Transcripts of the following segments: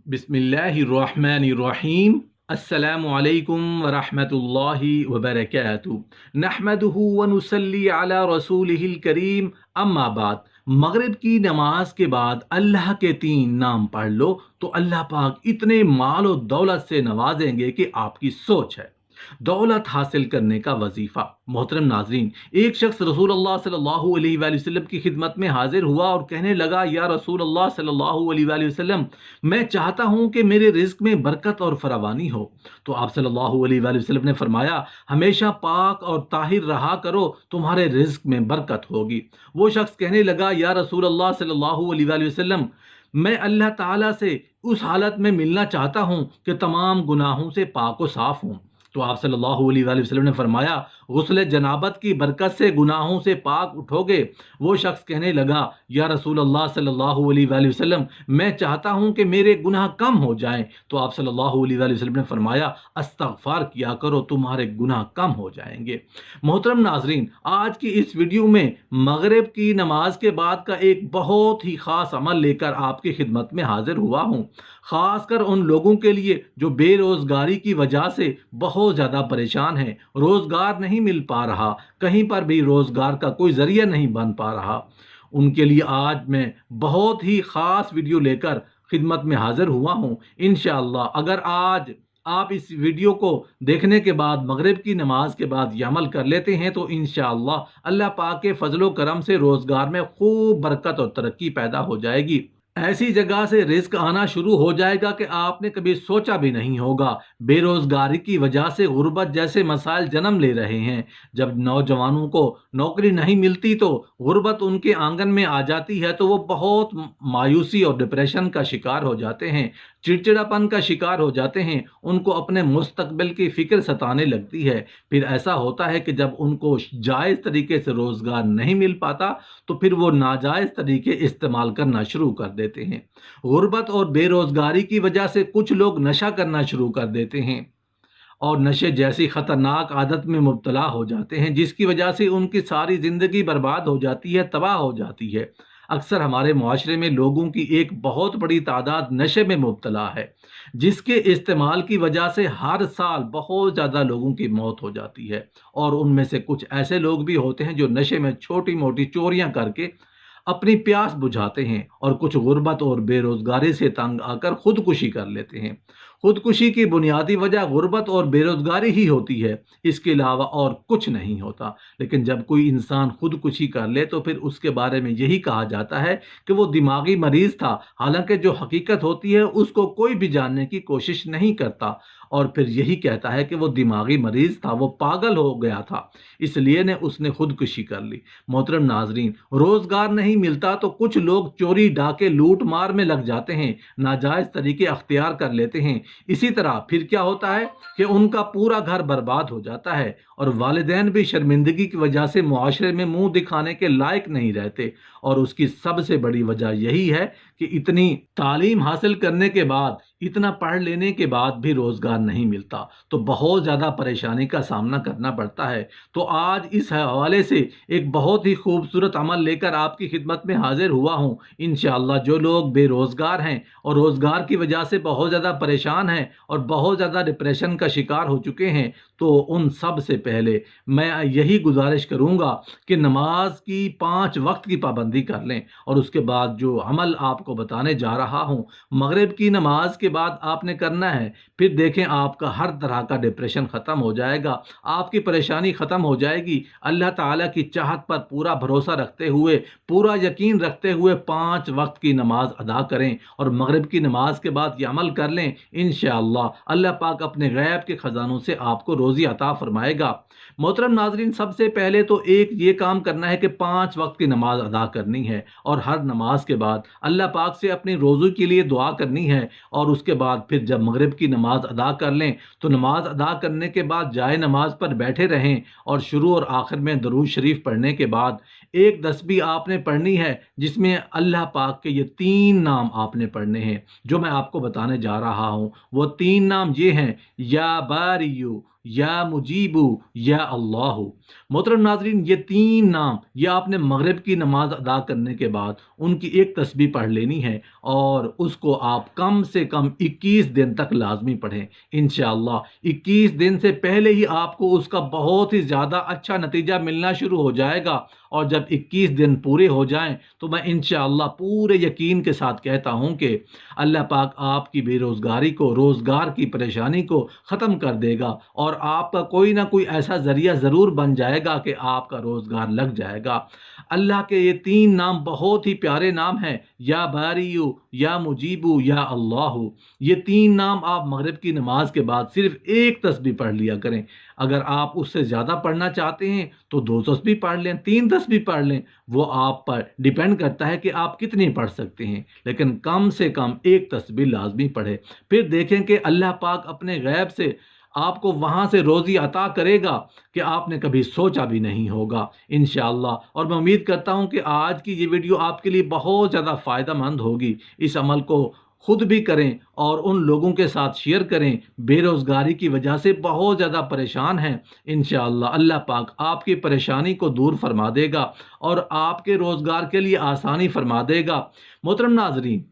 बिस्मिल्लाहिर्रहमानिर्रहीम। अस्सलामु अलैकुम वरहमतुल्लाहि वबरकातुहू। नहमदुहु व नुसल्ली अला रसूलिहिल करीम। अम्मा बाद, मगरिब की नमाज के बाद अल्लाह के 3 नाम पढ़ लो तो अल्लाह पाक इतने माल और दौलत से नवाजेंगे कि आपकी सोच है। दौलत हासिल करने का वजीफा। मोहतरम नाजरीन, एक शख्स रसूलुल्लाह सल्लल्लाहु अलैहि वसल्लम की खिदमत में हाजिर हुआ और कहने लगा, या रसूलुल्लाह सल्लल्लाहु अलैहि वसल्लम, मैं चाहता हूँ कि मेरे रिज्क में बरकत और फरावानी हो। तो आप सल्लल्लाहु अलैहि वसल्लम ने फरमाया, हमेशा पाक और ताहिर रहा करो, तुम्हारे रिज्क में बरकत होगी। वो शख्स कहने लगा, या रसूलुल्लाह सल्लल्लाहु अलैहि वसल्लम, मैं अल्लाह ताला से उस हालत में मिलना चाहता हूँ कि तमाम गुनाहों से पाक व साफ हूँ। तो आप सल्लल्लाहु अलैहि वसल्लम ने फरमाया, गुस्ल जनाबत की बरकत से गुनाहों से पाक उठोगे। वो शख्स कहने लगा, या रसूल अल्लाह सल्लल्लाहु अलैहि वसल्लम, मैं चाहता हूँ कि मेरे गुनाह कम हो जाएं। तो आप सल्लल्लाहु अलैहि वसल्लम ने फरमाया, अस्तगफार किया करो, तुम्हारे गुनाह कम हो जाएंगे। मोहतरम नाजरीन, आज की इस वीडियो में मगरिब की नमाज के बाद का एक बहुत ही ख़ास अमल लेकर आपकी खिदमत में हाजिर हुआ हूँ, ख़ासकर उन लोगों के लिए जो बेरोज़गारी की वजह से बहुत ज़्यादा परेशान हैं, रोज़गार नहीं मिल पा रहा, कहीं पर भी रोज़गार का कोई ज़रिया नहीं बन पा रहा। उनके लिए आज मैं बहुत ही ख़ास वीडियो लेकर खिदमत में हाजिर हुआ हूँ। इंशाअल्लाह अगर आज आप इस वीडियो को देखने के बाद मगरिब की नमाज के बाद ये अमल कर लेते हैं तो इंशाअल्लाह अल्लाह पाक के फजलो करम से रोज़गार में खूब बरकत और तरक्की पैदा हो जाएगी। ऐसी जगह से रिस्क आना शुरू हो जाएगा कि आपने कभी सोचा भी नहीं होगा। बेरोजगारी की वजह से गुर्बत जैसे मसाइल जन्म ले रहे हैं। जब नौजवानों को नौकरी नहीं मिलती तो गुर्बत उनके आंगन में आ जाती है तो वो बहुत मायूसी और डिप्रेशन का शिकार हो जाते हैं, चिड़चिड़ापन का शिकार हो जाते हैं। उनको अपने मुस्तकबिल की फिक्र सताने लगती है। फिर ऐसा होता है कि जब उनको जायज़ तरीके से रोज़गार नहीं मिल पाता तो फिर वो नाजायज़ तरीके इस्तेमाल करना शुरू कर देते हैं। गुर्बत और बेरोज़गारी की वजह से कुछ लोग नशा करना शुरू कर देते हैं और नशे जैसी ख़तरनाक आदत में मुब्तला हो जाते हैं, जिसकी वजह से उनकी सारी ज़िंदगी बर्बाद हो जाती है, तबाह हो जाती है। अक्सर हमारे मुआशरे में लोगों की एक बहुत बड़ी तादाद नशे में मुब्तला है, जिसके इस्तेमाल की वजह से हर साल बहुत ज़्यादा लोगों की मौत हो जाती है। और उनमें से कुछ ऐसे लोग भी होते हैं जो नशे में छोटी मोटी चोरियां करके अपनी प्यास बुझाते हैं, और कुछ गुर्बत और बेरोजगारी से तंग आकर खुदकुशी कर लेते हैं। खुदकुशी की बुनियादी वजह गुर्बत और बेरोजगारी ही होती है, इसके अलावा और कुछ नहीं होता। लेकिन जब कोई इंसान खुदकुशी कर ले तो फिर उसके बारे में यही कहा जाता है कि वो दिमागी मरीज था, हालांकि जो हकीकत होती है उसको कोई भी जानने की कोशिश नहीं करता, और फिर यही कहता है कि वो दिमागी मरीज था, वो पागल हो गया था, इसलिए ने उसने खुदकुशी कर ली। मोहतरम नाजरीन, रोजगार नहीं मिलता तो कुछ लोग चोरी डाके लूट मार में लग जाते हैं, नाजायज़ तरीके अख्तियार कर लेते हैं। इसी तरह फिर क्या होता है कि उनका पूरा घर बर्बाद हो जाता है, और वालिदैन भी शर्मिंदगी की वजह से मुआशरे में मुंह दिखाने के लायक नहीं रहते। और उसकी सबसे बड़ी वजह यही है कि इतनी तालीम हासिल करने के बाद, इतना पढ़ लेने के बाद भी रोज़गार नहीं मिलता, तो बहुत ज़्यादा परेशानी का सामना करना पड़ता है। तो आज इस हवाले से एक बहुत ही खूबसूरत अमल लेकर आपकी खिदमत में हाजिर हुआ हूँ। इंशाअल्लाह जो लोग बेरोज़गार हैं और रोज़गार की वजह से बहुत ज़्यादा परेशान हैं और बहुत ज़्यादा डिप्रेशन का शिकार हो चुके हैं, तो उन सब से पहले मैं यही गुजारिश करूँगा कि नमाज की 5 वक्त की पाबंदी कर लें। और उसके बाद जो अमल आपको बताने जा रहा हूँ, मगरिब की नमाज के बाद आपने करना है, फिर देखें आपका हर तरह का डिप्रेशन ख़त्म हो जाएगा, आपकी परेशानी ख़त्म हो जाएगी। अल्लाह ताला की चाहत पर पूरा भरोसा रखते हुए, पूरा यकीन रखते हुए 5 वक्त की नमाज अदा करें और मगरिब की नमाज के बाद ये अमल कर लें। इंशाअल्लाह अल्लाह पाक अपने गैब के ख़जानों से आपको रोज़ी अता फरमाएगा। मोहतरम नाजरीन, सबसे पहले तो एक ये काम करना है कि 5 वक्त की नमाज अदा करनी है, और हर नमाज के बाद अल्लाह पाक से अपनी रोज़ू के लिए दुआ करनी है। और उसके बाद फिर जब मगरिब की नमाज अदा कर लें तो नमाज अदा करने के बाद जाए नमाज पर बैठे रहें, और शुरू और आखिर में दरूद शरीफ पढ़ने के बाद एक तस्बीह आपने पढ़नी है, जिसमें अल्लाह पाक के ये 3 नाम आपने पढ़ने हैं जो मैं आपको बताने जा रहा हूँ। वो 3 नाम ये हैं, या बारियू, یا مجیبو یا اللہ۔ محترم ناظرین، یہ تین نام یہ آپ نے مغرب کی نماز ادا کرنے کے بعد ان کی ایک تسبیح پڑھ لینی ہے، اور اس کو آپ کم سے کم 21 دن تک لازمی پڑھیں انشاءاللہ۔ 21 دن سے پہلے ہی آپ کو اس کا بہت ہی زیادہ اچھا نتیجہ ملنا شروع ہو جائے گا، اور جب 21 دن پورے ہو جائیں تو میں انشاءاللہ پورے یقین کے ساتھ کہتا ہوں کہ اللہ پاک آپ کی بے روزگاری کو، روزگار کی پریشانی کو ختم کر دے گا، اور آپ کا کوئی نہ کوئی ایسا ذریعہ ضرور بن جائے گا کہ آپ کا روزگار لگ جائے گا۔ اللہ کے یہ تین نام بہت ہی پیارے نام ہیں، یا باریو، یا مجیبو، یا اللہ۔ یہ تین نام آپ مغرب کی نماز کے بعد صرف ایک تسبیح پڑھ لیا کریں۔ اگر آپ اس سے زیادہ پڑھنا چاہتے ہیں تو 2 تسبیح پڑھ لیں، 3 تسبیح پڑھ لیں، وہ آپ پر ڈیپینڈ کرتا ہے کہ آپ کتنی پڑھ سکتے ہیں، لیکن کم سے کم ایک تسبیح لازمی پڑھے۔ پھر دیکھیں کہ اللہ پاک اپنے غیب سے آپ کو وہاں سے روزی عطا کرے گا کہ آپ نے کبھی سوچا بھی نہیں ہوگا انشاءاللہ۔ اور میں امید کرتا ہوں کہ آج کی یہ ویڈیو آپ کے لیے بہت زیادہ فائدہ مند ہوگی۔ اس عمل کو خود بھی کریں اور ان لوگوں کے ساتھ شیئر کریں بے روزگاری کی وجہ سے بہت زیادہ پریشان ہیں۔ انشاءاللہ اللہ پاک آپ کی پریشانی کو دور فرما دے گا اور آپ کے روزگار کے لیے آسانی فرما دے گا۔ محترم ناظرین،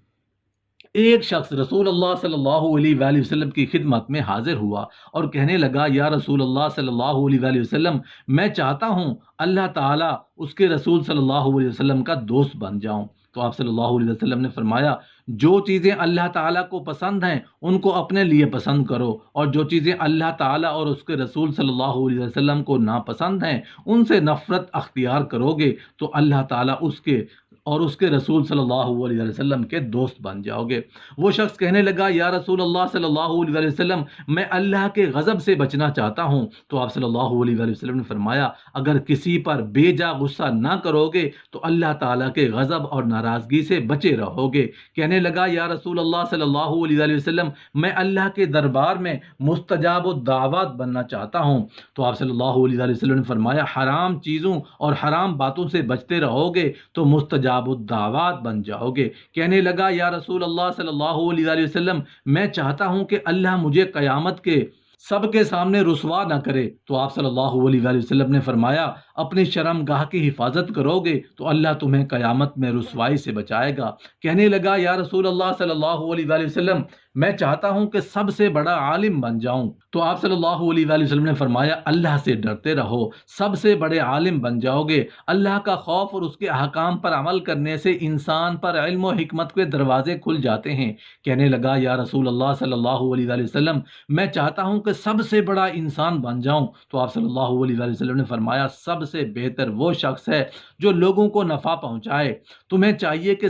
ایک شخص رسول اللہ صلی اللہ علیہ وآلہ وسلم کی خدمت میں حاضر ہوا اور کہنے لگا، یا رسول اللہ صلی اللہ علیہ وآلہ وسلم، میں چاہتا ہوں اللہ تعالیٰ اس کے رسول صلی اللہ علیہ وسلم کا دوست بن جاؤں۔ تو آپ صلی اللہ علیہ وسلم نے فرمایا، جو چیزیں اللہ تعالیٰ کو پسند ہیں ان کو اپنے لیے پسند کرو، اور جو چیزیں اللہ تعالیٰ اور اس کے رسول صلی اللہ علیہ وسلم کو ناپسند ہیں ان سے نفرت اختیار کرو گے تو اللہ تعالیٰ اس کے رسول صلی اللہ علیہ وسلم کے دوست بن جاؤ گے۔ وہ شخص کہنے لگا، یا رسول اللہ صلی اللہ علیہ وسلم، میں اللہ کے غضب سے بچنا چاہتا ہوں۔ تو آپ صلی اللہ علیہ وسلم نے فرمایا، اگر کسی پر بے جا غصہ نہ کرو گے تو اللہ تعالیٰ کے غضب اور ناراضگی سے بچے رہو گے۔ کہنے لگا، یا رسول اللہ صلی اللہ علیہ وسلم، میں اللہ کے دربار میں مستجاب الدعوات بننا چاہتا ہوں۔ تو آپ صلی اللہ علیہ وسلم نے فرمایا، حرام چیزوں اور حرام باتوں سے بچتے رہو گے تو مستجاب الدعوات بن جاؤ گے۔ کہنے لگا، یا رسول اللہ صلی اللہ علیہ وسلم، میں چاہتا ہوں کہ اللہ مجھے قیامت کے سب کے سامنے رسوا نہ کرے۔ تو آپ صلی اللہ علیہ وسلم نے فرمایا، اپنی شرم گاہ کی حفاظت کرو گے تو اللہ تمہیں قیامت میں رسوائی سے بچائے گا۔ کہنے لگا، یا رسول اللہ صلی اللہ علیہ وسلم، میں چاہتا ہوں کہ سب سے بڑا عالم بن جاؤں۔ تو آپ صلی اللہ علیہ وسلم نے فرمایا، اللہ سے ڈرتے رہو، سب سے بڑے عالم بن جاؤ گے۔ اللہ کا خوف اور اس کے احکام پر عمل کرنے سے انسان پر علم و حکمت کے دروازے کھل جاتے ہیں۔ کہنے لگا، یا رسول اللہ صلی اللہ علیہ وسلم، میں چاہتا ہوں کہ سب سے بڑا انسان بن جاؤں۔ تو آپ صلی اللہ علیہ وسلم نے فرمایا، سب سے بہتر وہ شخص ہے جو لوگوں کو نفع پہنچائے، تمہیں چاہیے کہ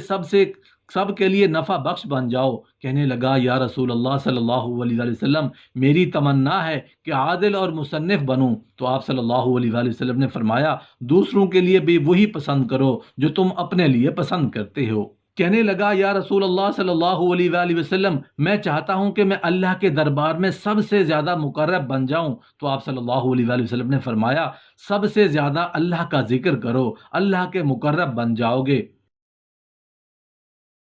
سب کے لیے نفع بخش بن جاؤ۔ کہنے لگا، یا رسول اللہ صلی اللہ علیہ وسلم، میری تمنا ہے کہ عادل اور مصنف بنوں۔ تو آپ صلی اللہ علیہ وسلم نے فرمایا، دوسروں کے لیے بھی وہی پسند کرو جو تم اپنے لیے پسند کرتے ہو۔ کہنے لگا، یا رسول اللہ صلی اللہ علیہ وسلم، میں چاہتا ہوں کہ میں اللہ کے دربار میں سب سے زیادہ مقرب بن جاؤں۔ تو آپ صلی اللہ علیہ وسلم نے فرمایا، سب سے زیادہ اللہ کا ذکر کرو، اللہ کے مقرب بن جاؤ گے۔